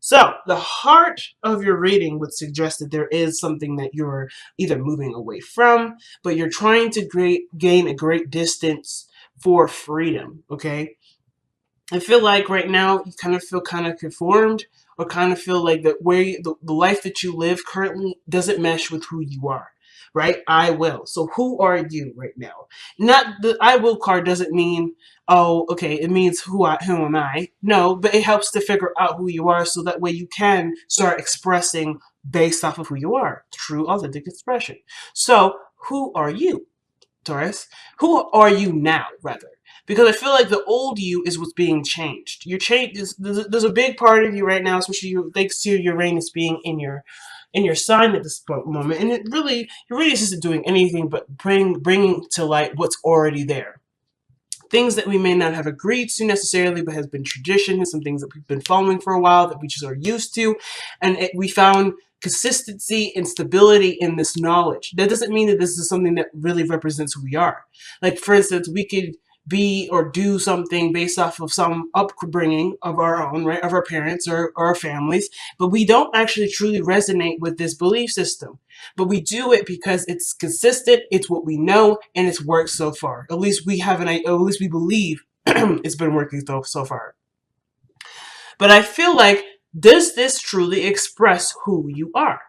So the heart of your reading would suggest that there is something that you're either moving away from, but you're trying to gain a great distance for freedom, okay? I feel like right now you kind of feel kind of conformed, or kind of feel like that where the life that you live currently doesn't mesh with who you are, right? I will. So who are you right now? Not the I will card doesn't mean, oh, okay, it means who am I? No, but it helps to figure out who you are so that way you can start expressing based off of who you are. True authentic expression. So who are you? Taurus, who are you now, rather? Because I feel like the old you is what's being changed. You're changed. There's a big part of you right now, especially thanks to Uranus being in your sign at this moment, and Uranus isn't doing anything but bringing to light what's already there. Things that we may not have agreed to necessarily, but has been tradition, and some things that we've been following for a while that we just are used to, and we found consistency and stability in this knowledge. That doesn't mean that this is something that really represents who we are. Like, for instance, we could be or do something based off of some upbringing of our own, right, of our parents or our families, but we don't actually truly resonate with this belief system. But we do it because it's consistent, it's what we know, and it's worked so far. At least we have at least we believe it's been working so far. But I feel like, does this truly express who you are?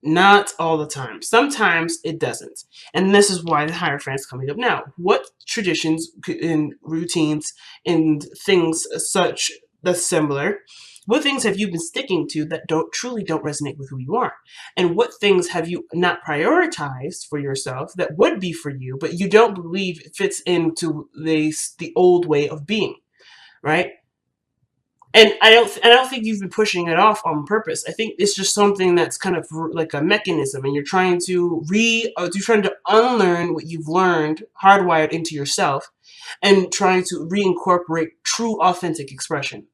Not all the time. Sometimes it doesn't. And this is why the Hierophant is coming up now. What traditions and routines and things such that's similar, what things have you been sticking to that truly don't resonate with who you are? And what things have you not prioritized for yourself that would be for you, but you don't believe it fits into the old way of being, right? And I don't think you've been pushing it off on purpose. I think it's just something that's kind of like a mechanism, and you're trying to you're trying to unlearn what you've learned, hardwired into yourself, and trying to reincorporate true, authentic expression.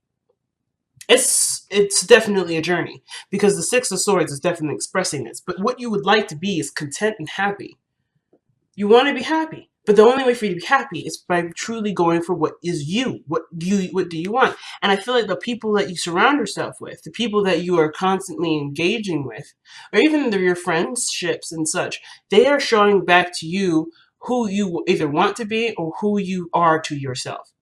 It's definitely a journey, because the Six of Swords is definitely expressing this. But what you would like to be is content and happy. You want to be happy. But the only way for you to be happy is by truly going for what is you. What do you want? And I feel like the people that you surround yourself with, the people that you are constantly engaging with, or even your friendships and such, they are showing back to you who you either want to be or who you are to yourself.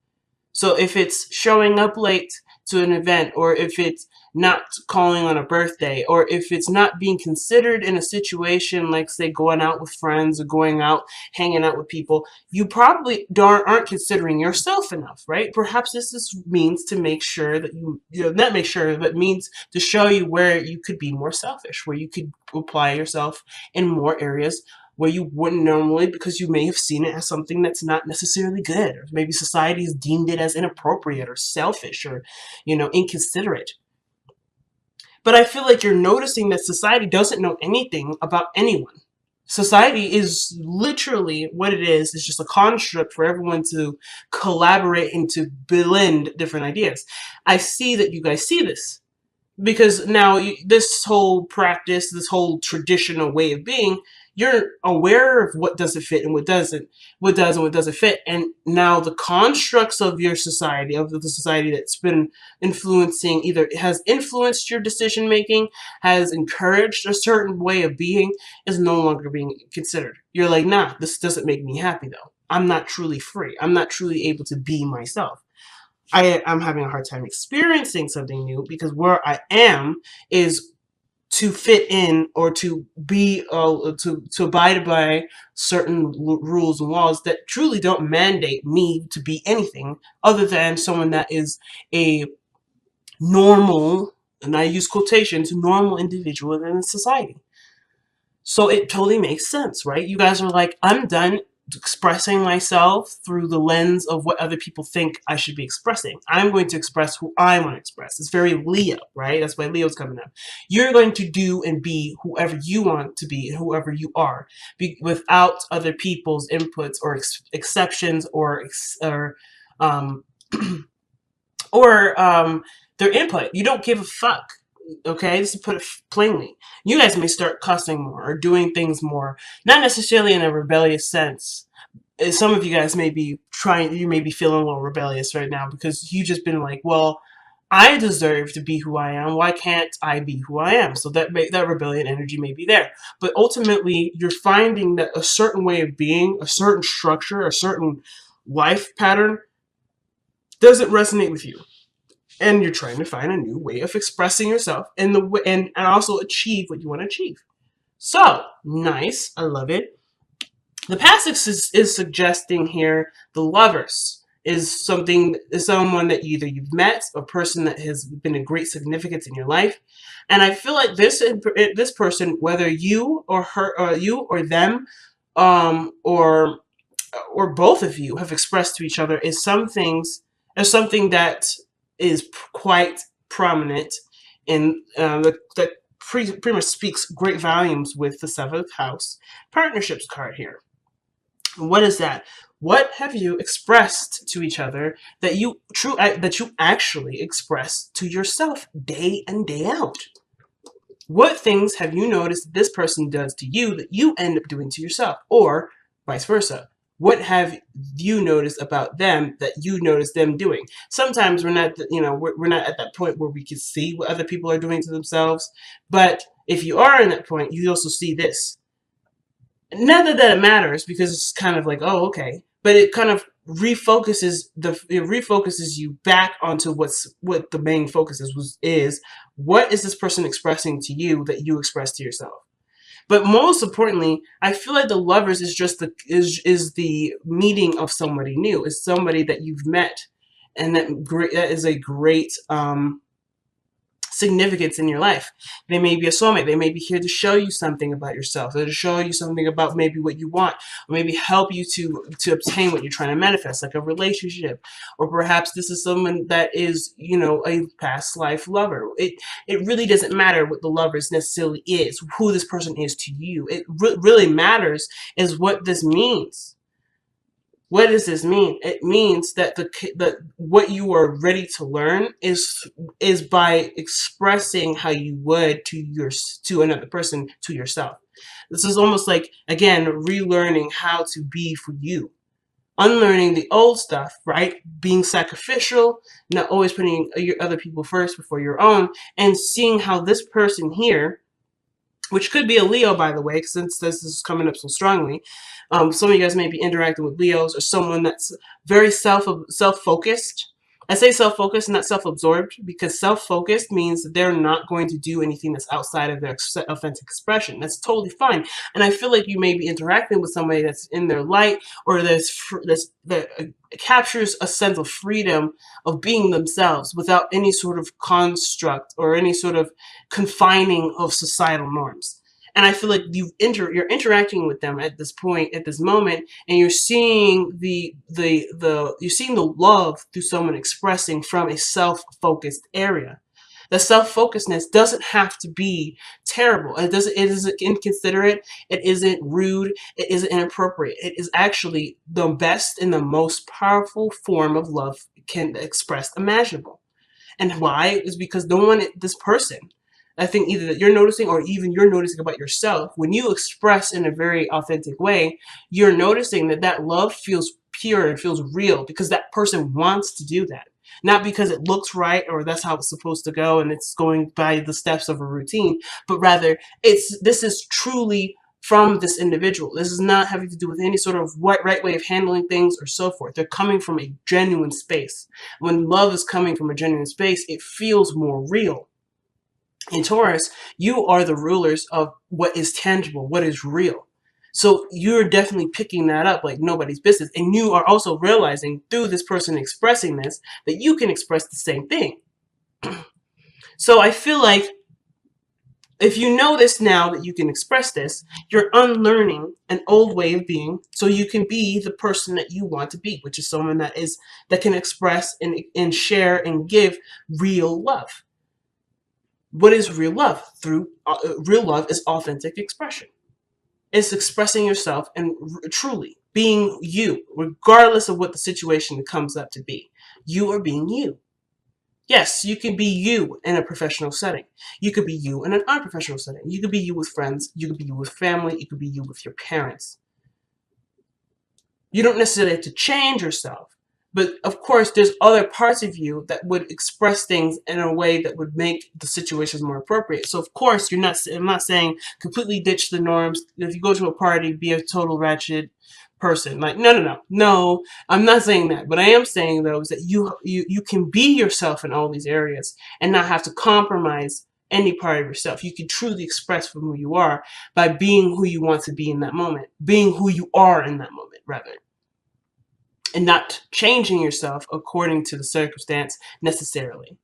So if it's showing up late to an event, or if it's not calling on a birthday, or if it's not being considered in a situation like, say, going out with friends or going out, hanging out with people, you probably aren't considering yourself enough, right? Perhaps this is means to make sure that not make sure, but means to show you where you could be more selfish, where you could apply yourself in more areas where you wouldn't normally, because you may have seen it as something that's not necessarily good, or maybe society has deemed it as inappropriate or selfish or, inconsiderate. But I feel like you're noticing that society doesn't know anything about anyone. Society is literally what it is. It's just a construct for everyone to collaborate and to blend different ideas. I see that you guys see this, because now this whole practice, this whole traditional way of being, you're aware of what doesn't fit and what doesn't, what does and what doesn't fit. And now the constructs of your society, of the society that's been influencing, either has influenced your decision making, has encouraged a certain way of being, is no longer being considered. You're like, nah, this doesn't make me happy though. I'm not truly free. I'm not truly able to be myself. I'm having a hard time experiencing something new, because where I am is to fit in, or to be to abide by certain rules and laws that truly don't mandate me to be anything other than someone that is a normal, and I use quotations, normal individual in society. So it totally makes sense, right? You guys are like, I'm done expressing myself through the lens of what other people think I should be expressing. I'm going to express who I want to express. It's very Leo, right? That's why Leo's coming up. You're going to do and be whoever you want to be and whoever you are, without other people's inputs or exceptions um, their input. You don't give a fuck. Okay, just to put it plainly, you guys may start cussing more or doing things more, not necessarily in a rebellious sense. Some of you guys may be feeling a little rebellious right now, because you just been like, well, I deserve to be who I am. Why can't I be who I am? So that rebellion energy may be there. But ultimately, you're finding that a certain way of being, a certain structure, a certain life pattern doesn't resonate with you. And you're trying to find a new way of expressing yourself and also achieve what you want to achieve. So, nice. I love it. The passage is suggesting here the lovers is someone that either you've met, a person that has been a great significance in your life, and I feel like this person, whether you or her, or you or them, or both of you have expressed to each other is something that is quite prominent in that pretty much speaks great volumes with the seventh house partnerships card here. What is that? What have you expressed to each other that you actually express to yourself day in day out? What things have you noticed this person does to you that you end up doing to yourself, or vice versa? What have you noticed about them that you notice them doing? Sometimes we're not at that point where we can see what other people are doing to themselves, but if you are in that point, you also see this. Not that it matters, because it's kind of like, oh, okay, but it kind of refocuses you back onto what the main focus is what is this person expressing to you that you express to yourself. But most importantly, I feel like the lovers is just the meeting of somebody new. It's somebody that you've met, and that is a great significance in your life. They may be a soulmate. They may be here to show you something about yourself, or to show you something about maybe what you want, or maybe help you to obtain what you're trying to manifest, like a relationship. Or perhaps this is someone that is, a past life lover. It really doesn't matter what the lovers necessarily is, who this person is to you. It really matters is what this means. What does this mean? It means that what you are ready to learn is by expressing how you would to another person, to yourself. This is almost like, again, relearning how to be for you. Unlearning the old stuff, right? Being sacrificial, not always putting your other people first before your own, and seeing how this person here, which could be a Leo, by the way, since this is coming up so strongly. Some of you guys may be interacting with Leos, or someone that's very self-focused. I say self-focused, not self-absorbed, because self-focused means that they're not going to do anything that's outside of their authentic expression. That's totally fine. And I feel like you may be interacting with somebody that's in their light, or that captures a sense of freedom of being themselves without any sort of construct or any sort of confining of societal norms. And I feel like you're interacting with them at this point, at this moment, and you're seeing you're seeing the love through someone expressing from a self-focused area. The self-focusedness doesn't have to be terrible. It isn't inconsiderate. It isn't rude. It isn't inappropriate. It is actually the best and the most powerful form of love can express imaginable. And why? Is because this person, I think either that you're noticing, or even you're noticing about yourself, when you express in a very authentic way, you're noticing that love feels pure and feels real, because that person wants to do that. Not because it looks right, or that's how it's supposed to go and it's going by the steps of a routine, but rather this is truly from this individual. This is not having to do with any sort of right way of handling things or so forth. They're coming from a genuine space. When love is coming from a genuine space, it feels more real. In Taurus, you are the rulers of what is tangible, what is real. So you're definitely picking that up like nobody's business. And you are also realizing through this person expressing this, that you can express the same thing. So I feel like if you know this now, that you can express this, you're unlearning an old way of being, so you can be the person that you want to be, which is someone that can express and share and give real love. What is real love? Real love is authentic expression. It's expressing yourself and truly being you, regardless of what the situation comes up to be. You are being you. Yes, you can be you in a professional setting. You could be you in an unprofessional setting. You could be you with friends. You could be you with family. You could be you with your parents. You don't necessarily have to change yourself, But of course, there's other parts of you that would express things in a way that would make the situations more appropriate. So of course, I'm not saying completely ditch the norms. If you go to a party, be a total wretched person. Like, no, I'm not saying that. But I am saying, though, is that you can be yourself in all these areas and not have to compromise any part of yourself. You can truly express from who you are by being who you want to be in that moment, being who you are in that moment, rather, and not changing yourself according to the circumstance necessarily.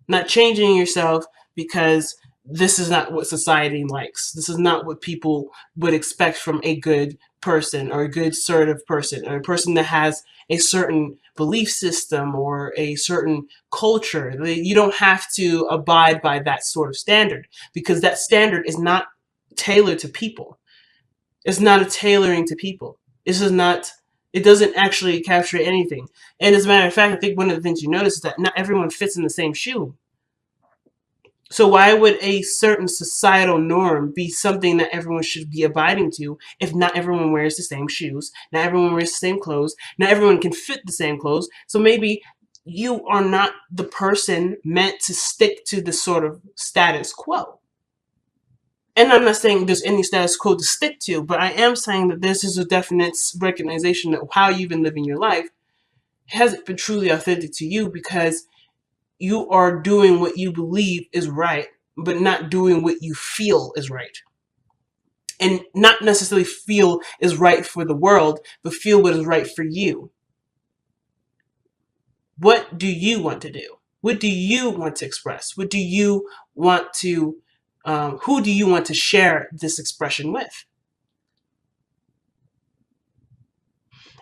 Not changing yourself because this is not what society likes. This is not what people would expect from a good person, or a good assertive person, or a person that has a certain belief system or a certain culture. You don't have to abide by that sort of standard, because that standard is not tailored to people. It's not a tailoring to people. This is not, it doesn't actually capture anything. And as a matter of fact, I think one of the things you notice is that not everyone fits in the same shoe. So why would a certain societal norm be something that everyone should be abiding to if not everyone wears the same shoes, not everyone wears the same clothes, not everyone can fit the same clothes? So maybe you are not the person meant to stick to the sort of status quo. And I'm not saying there's any status quo to stick to, but I am saying that this is a definite recognition that how you've been living your life hasn't been truly authentic to you, because you are doing what you believe is right, but not doing what you feel is right. And not necessarily feel is right for the world, but feel what is right for you. What do you want to do? What do you want to express? What do you want to, who do you want to share this expression with?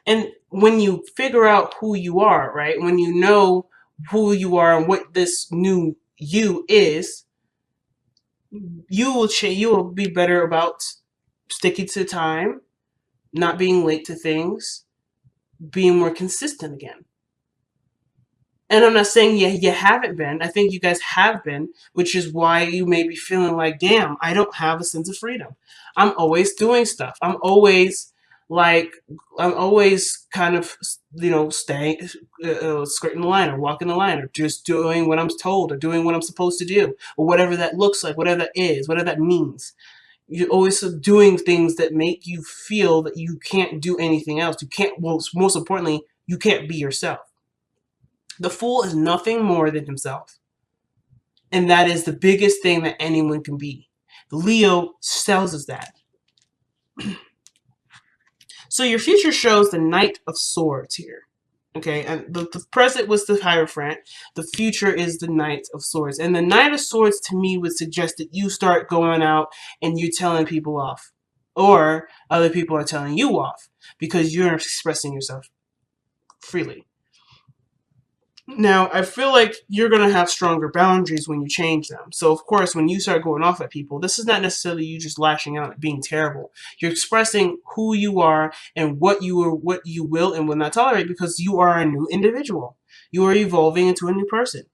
And when you figure out who you are, right? When you know who you are and what this new you is, you will be better about sticking to time, not being late to things, being more consistent again. And I'm not saying you haven't been. I think you guys have been, which is why you may be feeling like, damn, I don't have a sense of freedom. I'm always doing stuff. Like, I'm always kind of, staying, skirting the line or walking the line or just doing what I'm told or doing what I'm supposed to do, or whatever that looks like, whatever that is, whatever that means. You're always doing things that make you feel that you can't do anything else. You can't, well, most importantly, you can't be yourself. The fool is nothing more than himself. And that is the biggest thing that anyone can be. Leo tells us that. So your future shows the Knight of Swords here. Okay, and the present was the Hierophant. The future is the Knight of Swords. And the Knight of Swords to me would suggest that you start going out and you telling people off. Or other people are telling you off because you're expressing yourself freely. Now, I feel like you're going to have stronger boundaries when you change them. So, of course, when you start going off at people, this is not necessarily you just lashing out at being terrible. You're expressing who you are and what you will and will not tolerate, because you are a new individual. You are evolving into a new person.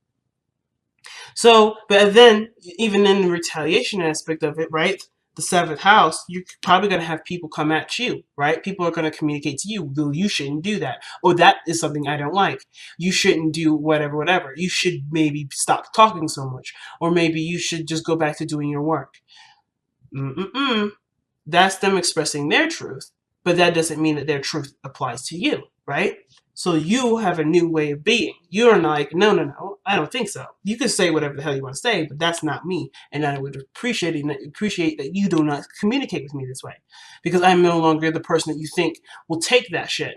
So, but then, even in the retaliation aspect of it, right? The seventh house, you're probably going to have people come at you, right? People are going to communicate to you, well, you shouldn't do that. Oh, that is something I don't like. You shouldn't do whatever. You should maybe stop talking so much. Or maybe you should just go back to doing your work. That's them expressing their truth, but that doesn't mean that their truth applies to you, right? So you have a new way of being. You're like, no, I don't think so. You can say whatever the hell you want to say, but that's not me. And I would appreciate that you do not communicate with me this way, because I'm no longer the person that you think will take that shit.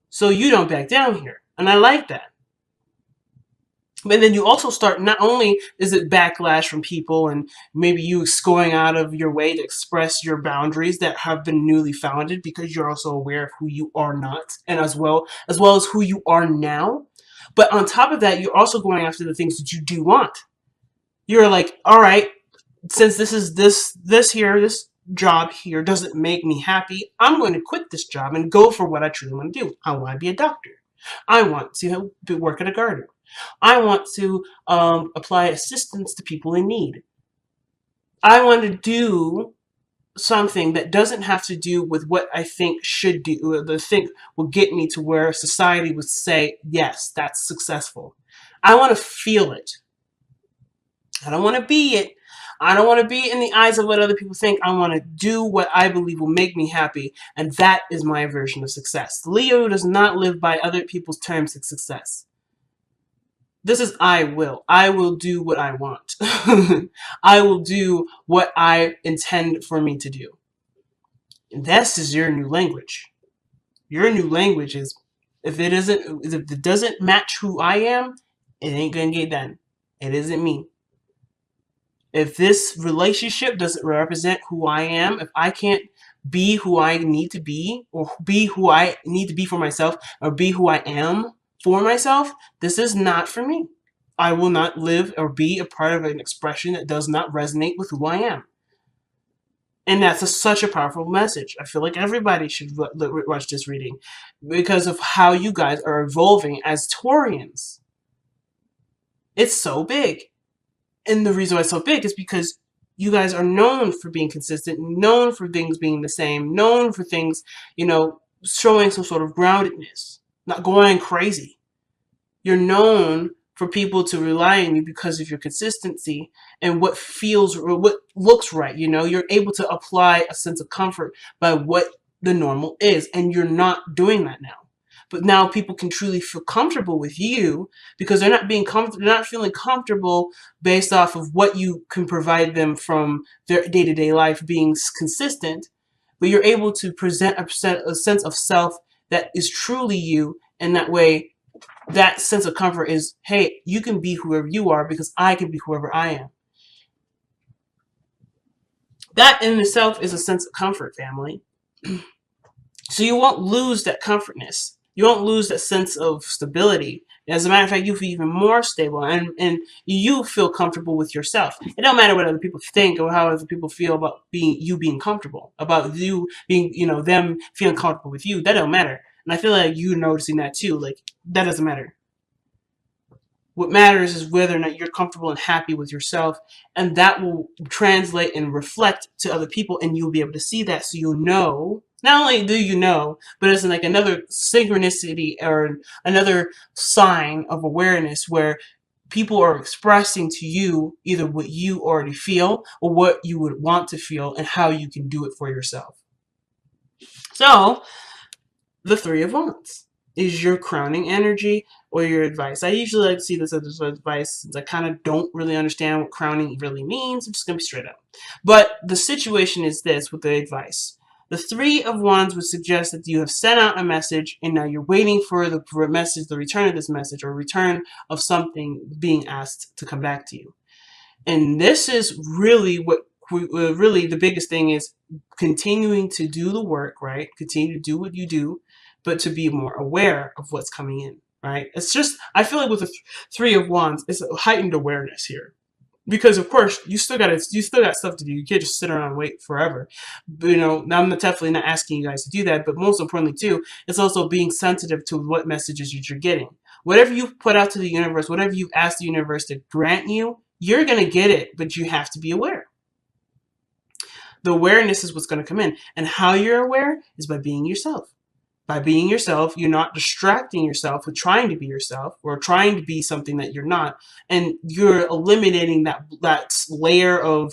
So you don't back down here. And I like that. But then you also start, not only is it backlash from people and maybe you going out of your way to express your boundaries that have been newly founded, because you're also aware of who you are not, and as well as who you are now. But on top of that, you're also going after the things that you do want. You're like, all right, since this job here doesn't make me happy, I'm going to quit this job and go for what I truly want to do. I want to be a doctor. I want to work at a garden. I want to apply assistance to people in need. I want to do something that doesn't have to do with what I think should do, or the thing will get me to where society would say, yes, that's successful. I want to feel it. I don't want to be it. I don't want to be in the eyes of what other people think. I want to do what I believe will make me happy. And that is my version of success. Leo does not live by other people's terms of success. This is I will. I will do what I want. I will do what I intend for me to do. And this is your new language. Your new language is, if it doesn't match who I am, it ain't gonna get done. It isn't me. If this relationship doesn't represent who I am, if I can't be who I need to be, or be who I need to be for myself, or be who I am for myself, this is not for me. I will not live or be a part of an expression that does not resonate with who I am. And that's such a powerful message. I feel like everybody should watch this reading because of how you guys are evolving as Taurians. It's so big. And the reason why it's so big is because you guys are known for being consistent, known for things being the same, known for things, showing some sort of groundedness, not going crazy. You're known for people to rely on you because of your consistency and what feels or what looks right. You're able to apply a sense of comfort by what the normal is, and you're not doing that now. But now people can truly feel comfortable with you because they're not feeling comfortable based off of what you can provide them from their day-to-day life being consistent. But you're able to present a sense of self that is truly you, and that way, that sense of comfort is, hey, you can be whoever you are because I can be whoever I am. That in itself is a sense of comfort, family. So you won't lose that comfortness. You won't lose that sense of stability. As a matter of fact, you feel even more stable, and you feel comfortable with yourself. It don't matter what other people think or how other people feel about being comfortable, about you being, them feeling comfortable with you. That don't matter. And I feel like you're noticing that too. Like, that doesn't matter. What matters is whether or not you're comfortable and happy with yourself, and that will translate and reflect to other people, and you'll be able to see that, so you'll know. Not only do you know, but it's like another synchronicity or another sign of awareness where people are expressing to you either what you already feel or what you would want to feel and how you can do it for yourself. So, the Three of Wands is your crowning energy or your advice. I usually like to see this as advice since I kind of don't really understand what crowning really means. I'm just going to be straight up. But the situation is this with the advice. The Three of Wands would suggest that you have sent out a message and now you're waiting for the message, the return of this message, or return of something being asked to come back to you. And this is really really the biggest thing is continuing to do the work, right? Continue to do what you do, but to be more aware of what's coming in, right? It's just, I feel like with the Three of Wands, it's a heightened awareness here. Because of course you still got stuff to do. You can't just sit around and wait forever. But, I'm definitely not asking you guys to do that. But most importantly too, it's also being sensitive to what messages you're getting. Whatever you put out to the universe, whatever you ask the universe to grant you, you're gonna get it. But you have to be aware. The awareness is what's going to come in, and how you're aware is by being yourself. By being yourself, you're not distracting yourself with trying to be yourself or trying to be something that you're not, and you're eliminating that layer of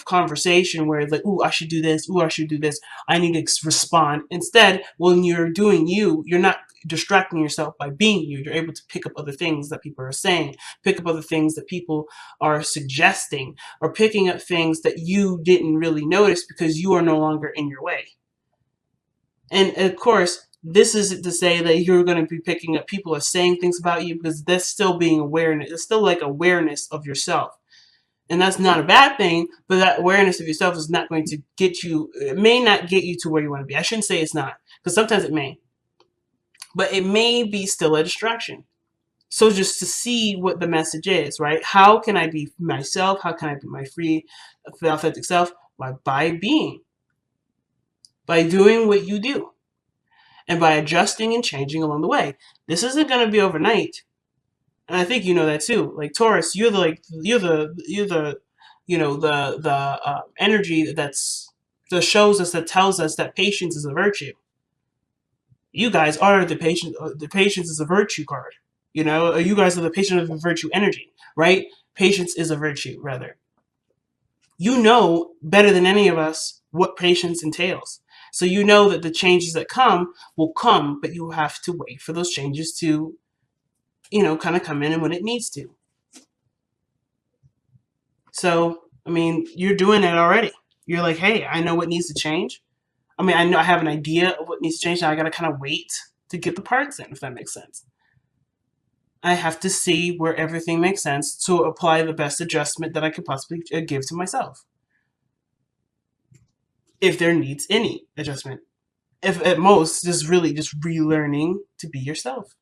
conversation where it's like, ooh, I should do this, ooh, I should do this, I need to respond. Instead, when you're doing you're not distracting yourself by being you. You're able to pick up other things that people are saying, pick up other things that people are suggesting, or picking up things that you didn't really notice because you are no longer in your way. And of course, this isn't to say that you're going to be picking up people are saying things about you, because that's still being awareness. It's still like awareness of yourself. And that's not a bad thing, but that awareness of yourself is not going to get you, it may not get you to where you want to be. I shouldn't say it's not, because sometimes it may. But it may be still a distraction. So just to see what the message is, right? How can I be myself? How can I be my free, authentic self? By being. By doing what you do. And by adjusting and changing along the way. This isn't going to be overnight. And I think you know that too. Like Taurus, you're the the energy that shows us, that tells us that patience is a virtue. You guys are the patient. The patience is a virtue card. You guys are the patient of the virtue energy, right? Patience is a virtue, rather. You know better than any of us what patience entails. So you know that the changes that come will come, but you have to wait for those changes to, kind of come in and when it needs to. So, I mean, you're doing it already. You're like, hey, I know what needs to change. I mean, I know I have an idea of what needs to change. Now I got to kind of wait to get the parts in, if that makes sense. I have to see where everything makes sense to apply the best adjustment that I could possibly give to myself. If there needs any adjustment. If at most, just really just relearning to be yourself.